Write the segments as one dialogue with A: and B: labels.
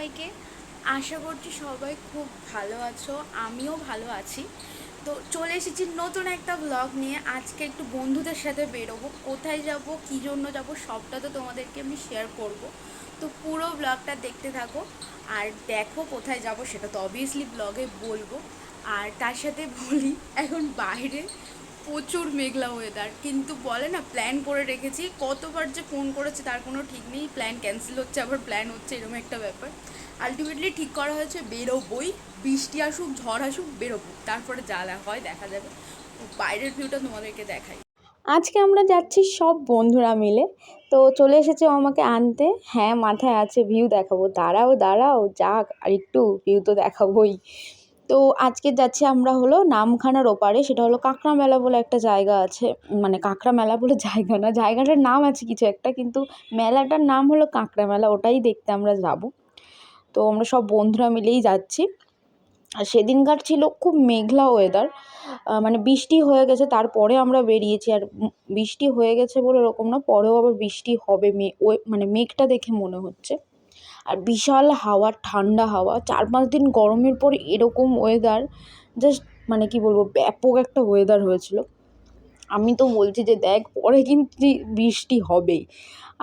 A: সবাইকে। আশা করছি সবাই খুব ভালো আছো, আমিও ভালো আছি। তো চলে এসেছি নতুন একটা ব্লগ নিয়ে। আজকে একটু বন্ধুদের সাথে বেরোবো, কোথায় যাব, কী জন্য যাব, সবটা তো তোমাদেরকে আমি শেয়ার করব। তো পুরো ব্লগটা দেখতে থাকো আর দেখো কোথায় যাব সেটা তো অবভিয়াসলি ব্লগে বলবো। আর তার সাথে বলি, এখন বাইরে প্রচুর মেঘলা ওয়েদার, কিন্তু বলে না প্ল্যান করে রেখেছি, কতবার যে ফোন করেছে তার কোনো ঠিক নেই, প্ল্যান ক্যান্সেল হচ্ছে আবার প্ল্যান হচ্ছে, এরকম একটা ব্যাপার। আলটিমেটলি ঠিক করা হয়েছে বেরোবই, বৃষ্টি আসুক ঝড় আসুক বেরোবো, তারপরে যা হয় দেখা যাবে। বাইরের ভিউটা তোমাদেরকে দেখাই।
B: আজকে আমরা যাচ্ছি সব বন্ধুরা মিলে। তো চলে এসেছে ও আমাকে আনতে। হ্যাঁ, মাথায় আছে ভিউ দেখাবো, দাঁড়াও দাঁড়াও যাক, আর একটু ভিউ তো দেখাবোই। তো আজকে যাচ্ছি আমরা হলো নামখানার ওপারে, সেটা হলো কাঁকড়া মেলা বলে একটা জায়গা আছে। মানে কাঁকড়া মেলা বলে জায়গা না, জায়গাটার নাম আছে কিছু একটা, কিন্তু মেলাটার নাম হলো কাঁকড়া মেলা, ওটাই দেখতে আমরা যাব। তো আমরা সব বন্ধুরা মিলেই যাচ্ছি। আর সেদিনকার ছিল খুব মেঘলা ওয়েদার, মানে বৃষ্টি হয়ে গেছে, তারপরে আমরা বেরিয়েছি। আর বৃষ্টি হয়ে গেছে বলে এরকম না, পরেও আবার বৃষ্টি হবে, মানে মেঘটা দেখে মনে হচ্ছে। আর বিশাল হাওয়া, ঠান্ডা হাওয়া, 4-5 দিন গরমের পর এরকম ওয়েদার, জাস্ট মানে কি বলবো, ব্যাপক একটা ওয়েদার হয়েছিল। আমি তো বলছি যে দেখ পরে কিন্তু বৃষ্টি হবেই।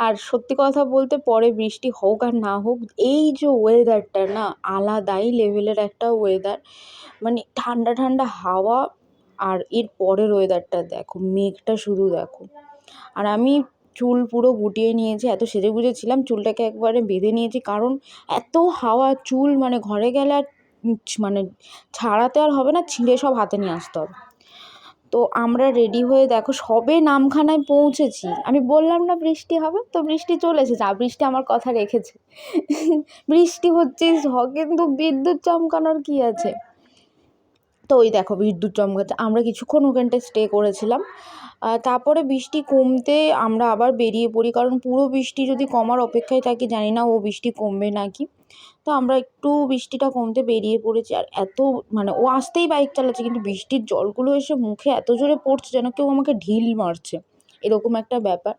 B: আর সত্যি কথা বলতে, পরে বৃষ্টি হোক আর না হোক, এই যে ওয়েদারটা না, আলাদাই লেভেলের একটা ওয়েদার। মানে ঠান্ডা ঠান্ডা হাওয়া, আর এর পরের ওয়েদারটা দেখো, মেঘটা শুধু দেখো। আর আমি চুল পুরো গুটিয়ে নিয়েছি, এত সেজে গুজে ছিলাম, চুলটাকে একবারে বেঁধে নিয়েছি, কারণ এত হাওয়া, চুল মানে ঘরে গেলে আর মানে ছাড়াতে আর হবে না, ছিঁড়ে সব হাতে নিয়ে আসতে হবে। তো আমরা রেডি হয়ে দেখো সবে নামখানায় পৌঁছেছি, আমি বললাম না বৃষ্টি হবে, তো বৃষ্টি চলে এসেছে। আর বৃষ্টি আমার কথা রেখেছে। বৃষ্টি হচ্ছে, কিন্তু বিদ্যুৎ চমকানোর কি আছে। তো ওই দেখো বিদ্যুৎ চমকাচ্ছে। আমরা কিছুক্ষণ ওখানটায় স্টে করেছিলাম, তারপরে বৃষ্টি কমতে আমরা আবার বেরিয়ে পড়ি, কারণ পুরো বৃষ্টি যদি কমার অপেক্ষায় থাকি, জানি না ও বৃষ্টি কমবে নাকি। তো আমরা একটু বৃষ্টিটা কমতে বেরিয়ে পড়েছি। আর এত মানে ও আসতেই বাইক চালাচ্ছে, কিন্তু বৃষ্টির জলগুলো এসে মুখে এত জোরে পড়ছে যেন কেউ আমাকে ঢিল মারছে, এরকম একটা ব্যাপার।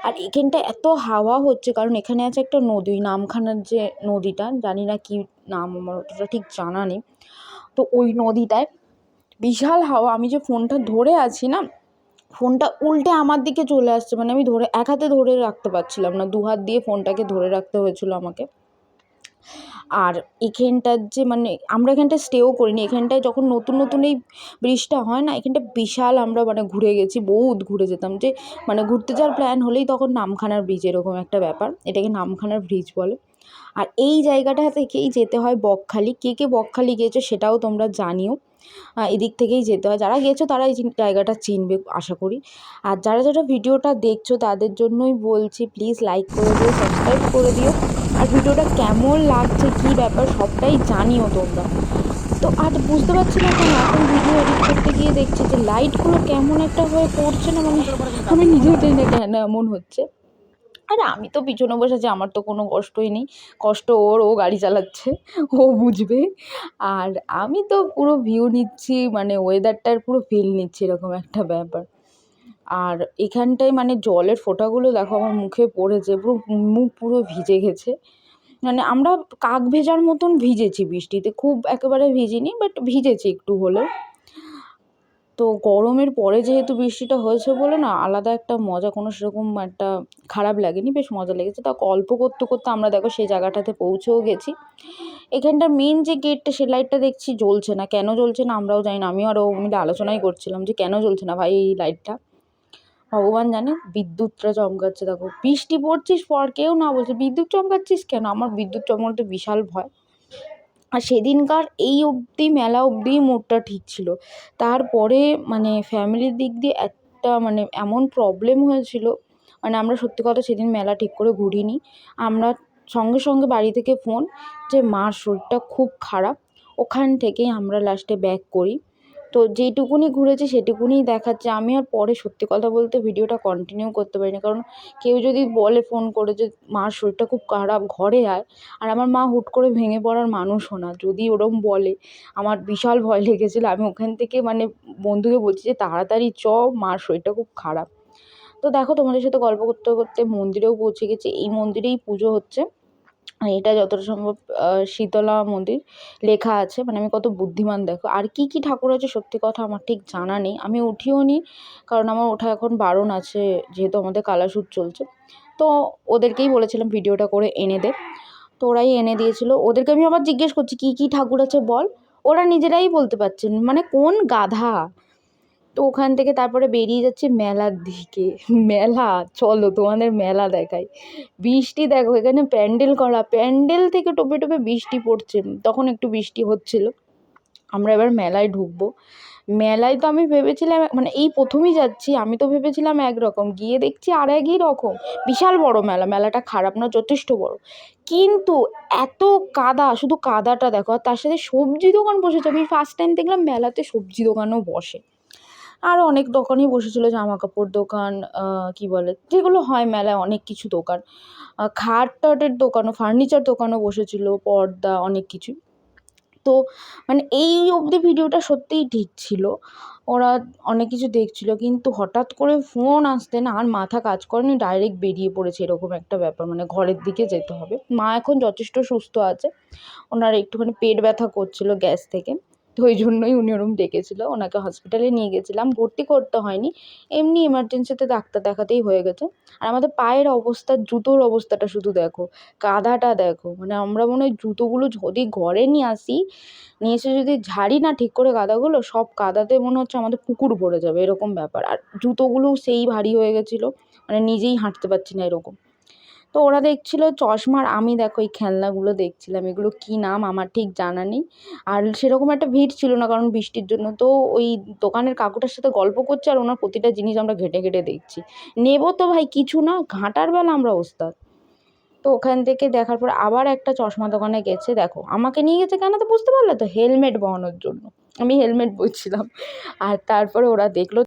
B: আর এখানটা এত হাওয়া হচ্ছে, কারণ এখানে আছে একটা নদী, নামখানার যে নদীটা, জানি না কি নাম, আমার অতটা ঠিক জানা নেই। তো ওই নদীটায় বিশাল হাওয়া, আমি যে ফোনটা ধরে আছি না, ফোনটা উল্টে আমার দিকে চলে আসছে, মানে আমি ধরে এক হাতে ধরে রাখতে পারছিলাম না, 2 হাত দিয়ে ফোনটাকে ধরে রাখতে হয়েছিল আমাকে। আর এখানটার যে মানে আমরা এখানটায় স্টেও করিনি, এখানটায় যখন নতুন নতুন এই ব্রিজটা হয় না, এখানটা বিশাল আমরা মানে ঘুরে গেছি, বহুত ঘুরে যেতাম, যে মানে ঘুরতে যাওয়ার প্ল্যান হলেই তখন নামখানার ব্রিজ, এরকম একটা ব্যাপার, এটাকে নামখানার ব্রিজ বলে। আর এই জায়গাটা থেকেই যেতে হয় বকখালি। কে কে বকখালি গিয়েছো সেটাও তোমরা জানিও। এদিক থেকেই যেতে হয়, যারা গেছো তারা এই জায়গাটা চিনবে আশা করি। আর যারা যারা ভিডিওটা দেখছো তাদের জন্যই বলছি, প্লিজ লাইক করে দিও, সাবস্ক্রাইব করে দিও। আর ভিডিওটা কেমন লাগছে, কী ব্যাপার, সবটাই জানিও তোমরা। তো আর বুঝতে পারছি না কেন এখন ভিডিও এডিট করতে গিয়ে দেখছি যে লাইটগুলো কেমন একটা হয়ে পড়ছে না, মানে আমি নিজেও জানি না কেন এমন হচ্ছে। আরে আমি তো পিছনে বসে আছি, আমার তো কোনো কষ্টই নেই, কষ্ট ওর, ও গাড়ি চালাচ্ছে, ও বুঝবে। আর আমি তো পুরো ভিউ নিচ্ছি, মানে ওয়েদারটার পুরো ফিল নিচ্ছি, এরকম একটা ব্যাপার। আর এখানটায় মানে জলের ফোঁটাগুলো দেখো আমার মুখে পড়েছে, পুরো মুখ পুরো ভিজে গেছে। মানে আমরা কাক ভেজার মতন ভিজেছি বৃষ্টিতে, খুব একেবারে ভিজিনি, বাট ভিজেছি একটু হলেও। তো গরমের পরে যেহেতু বৃষ্টিটা হয়েছে বলে না, আলাদা একটা মজা, কোনো সেরকম একটা খারাপ লাগেনি, বেশ মজা লেগেছে। তা গল্প করতে করতে আমরা দেখো সেই জায়গাটাতে পৌঁছেও গেছি। এখানটার মেন যে গেটটা, সে লাইটটা দেখছি জ্বলছে না, কেন জ্বলছে না আমরাও জানি না। আমিও আর ও মিলে আলোচনাই করছিলাম যে কেন জ্বলছে না ভাই এই লাইটটা, ভগবান জানে। বিদ্যুৎটা চমকাচ্ছে দেখো, বৃষ্টি পড়ছিস পর কেউ না বলছে বিদ্যুৎ চমকাচ্ছিস কেন, আমার বিদ্যুৎ চমকাতে বিশাল ভয়। আর সেদিনকার এই অবধি মেলা অবধিই মুডটা ঠিক ছিল, তারপরে মানে ফ্যামিলির দিক দিয়ে একটা মানে এমন প্রবলেম হয়েছিল, মানে আমরা সত্যি কথা সেদিন মেলা ঠিক করে ঘুরিনি। আমরা সঙ্গে সঙ্গে বাড়ি থেকে ফোন, যে মার শরীরটা খুব খারাপ। ওখান থেকেই আমরা লাস্টে ব্যাক করি। তো যেইটুকুনি ঘুরেছি সেটুকুনিই দেখাচ্ছে। আমি আর পরে সত্যি কথা বলতে ভিডিওটা কন্টিনিউ করতে পারিনি, কারণ কেউ যদি বলে ফোন করে যে মার শরীরটা খুব খারাপ, ঘরে আয়, আর আমার মা হুট করে ভেঙে পড়ার মানুষও না, যদি ওরম বলে আমার বিশাল ভয় লেগেছিলো। আমি ওখান থেকে মানে বন্ধুকে বলছি যে তাড়াতাড়ি চ, মার শরীরটা খুব খারাপ। তো দেখো তোমাদের সাথে গল্প করতে করতে মন্দিরেও পৌঁছে গেছি, এই মন্দিরেই পুজো হচ্ছে। আর এটা যতটা সম্ভব শীতলা মন্দির লেখা আছে, মানে আমি কত বুদ্ধিমান দেখো। আর কি কি ঠাকুর আছে সত্যি কথা আমার ঠিক জানা নেই, আমি উঠিও নি, কারণ আমার ওঠা এখন বারণ আছে, যেহেতু আমাদের কালাশুট চলছে। তো ওদেরকেই বলেছিলাম ভিডিওটা করে এনে দে, তো ওরাই এনে দিয়েছিলো। ওদেরকে আমি আবার জিজ্ঞেস করছি কি কি ঠাকুর আছে বল, ওরা নিজেরাই বলতে পারছেন, মানে কোন গাধা। তো ওখান থেকে তারপরে বেরিয়ে যাচ্ছি মেলার দিকে। মেলা, চলো তোমাদের মেলা দেখাই। বৃষ্টি দেখো, এখানে প্যান্ডেল করা, প্যান্ডেল থেকে টোপে টোপে বৃষ্টি পড়ছে, তখন একটু বৃষ্টি হচ্ছিল। আমরা এবার মেলায় ঢুকবো। মেলায় তো আমি ভেবেছিলাম, মানে এই প্রথমেই যাচ্ছি, আমি তো ভেবেছিলাম একরকম, গিয়ে দেখছি আর একই রকম। বিশাল বড় মেলা, মেলাটা খারাপ না, যথেষ্ট বড়, কিন্তু এত কাদা, শুধু কাদাটা দেখো। আর তার সাথে সবজি দোকান বসেছে, আমি ফার্স্ট টাইম দেখলাম মেলাতে সবজি দোকানও বসে। আর অনেক দোকানই বসেছিল, জামা কাপড় দোকান, কি বলে যেগুলো হয় মেলায়, অনেক কিছু দোকান, খাট টাটের দোকানও, ফার্নিচার দোকানও বসেছিল, পর্দা, অনেক কিছু। তো মানে এই অবধি ভিডিওটা সত্যিই ঠিক ছিল, ওরা অনেক কিছু দেখছিল, কিন্তু হঠাৎ করে ফোন আসতে না আর মাথা কাজ করেনি, ডাইরেক্ট বেরিয়ে পড়েছে, এরকম একটা ব্যাপার, মানে ঘরের দিকে যেতে হবে। মা এখন যথেষ্ট সুস্থ আছে, ওনার একটুখানি পেট ব্যথা করছিল গ্যাস থেকে, তো ওই জন্যই উনি ওরম ডেকেছিলো, ওনাকে হসপিটালে নিয়ে গেছিলাম, ভর্তি করতে হয়নি, এমনি এমার্জেন্সিতে ডাক্তার দেখাতেই হয়ে গেছে। আর আমাদের পায়ের অবস্থা, জুতোর অবস্থাটা শুধু দেখো, কাদাটা দেখো, মানে আমরা মনে হয় জুতোগুলো যদি ঘরে নিয়ে আসি, নিয়ে এসে যদি ঝাড়ি না ঠিক করে কাদাগুলো, সব কাদাতে মনে হচ্ছে আমাদের পুকুর ভরে যাবে, এরকম ব্যাপার। আর জুতোগুলোও সেই ভারী হয়ে গেছিলো, মানে নিজেই হাঁটতে পারছি না এরকম। তো ওরা দেখছিল চশমার, আমি দেখো এই খেলনাগুলো দেখছিলাম, এগুলো কী নাম আমার ঠিক জানা নেই। আর সেরকম একটা ভিড় ছিল না, কারণ বৃষ্টির জন্য। তো ওই দোকানের কাকুটার সাথে গল্প করছে, আর ওনার প্রতিটা জিনিস আমরা ঘেঁটে ঘেঁটে দেখছি। নেবো তো ভাই কিছু না, ঘাঁটার বেলা আমরা ওস্তাদ। তো ওখান থেকে দেখার পর আবার একটা চশমা দোকানে গেছে, দেখো আমাকে নিয়ে গেছে কেন, তো বুঝতে পারলে তো, হেলমেট বসানোর জন্য। আমি হেলমেট বলছিলাম। আর তারপরে ওরা দেখলো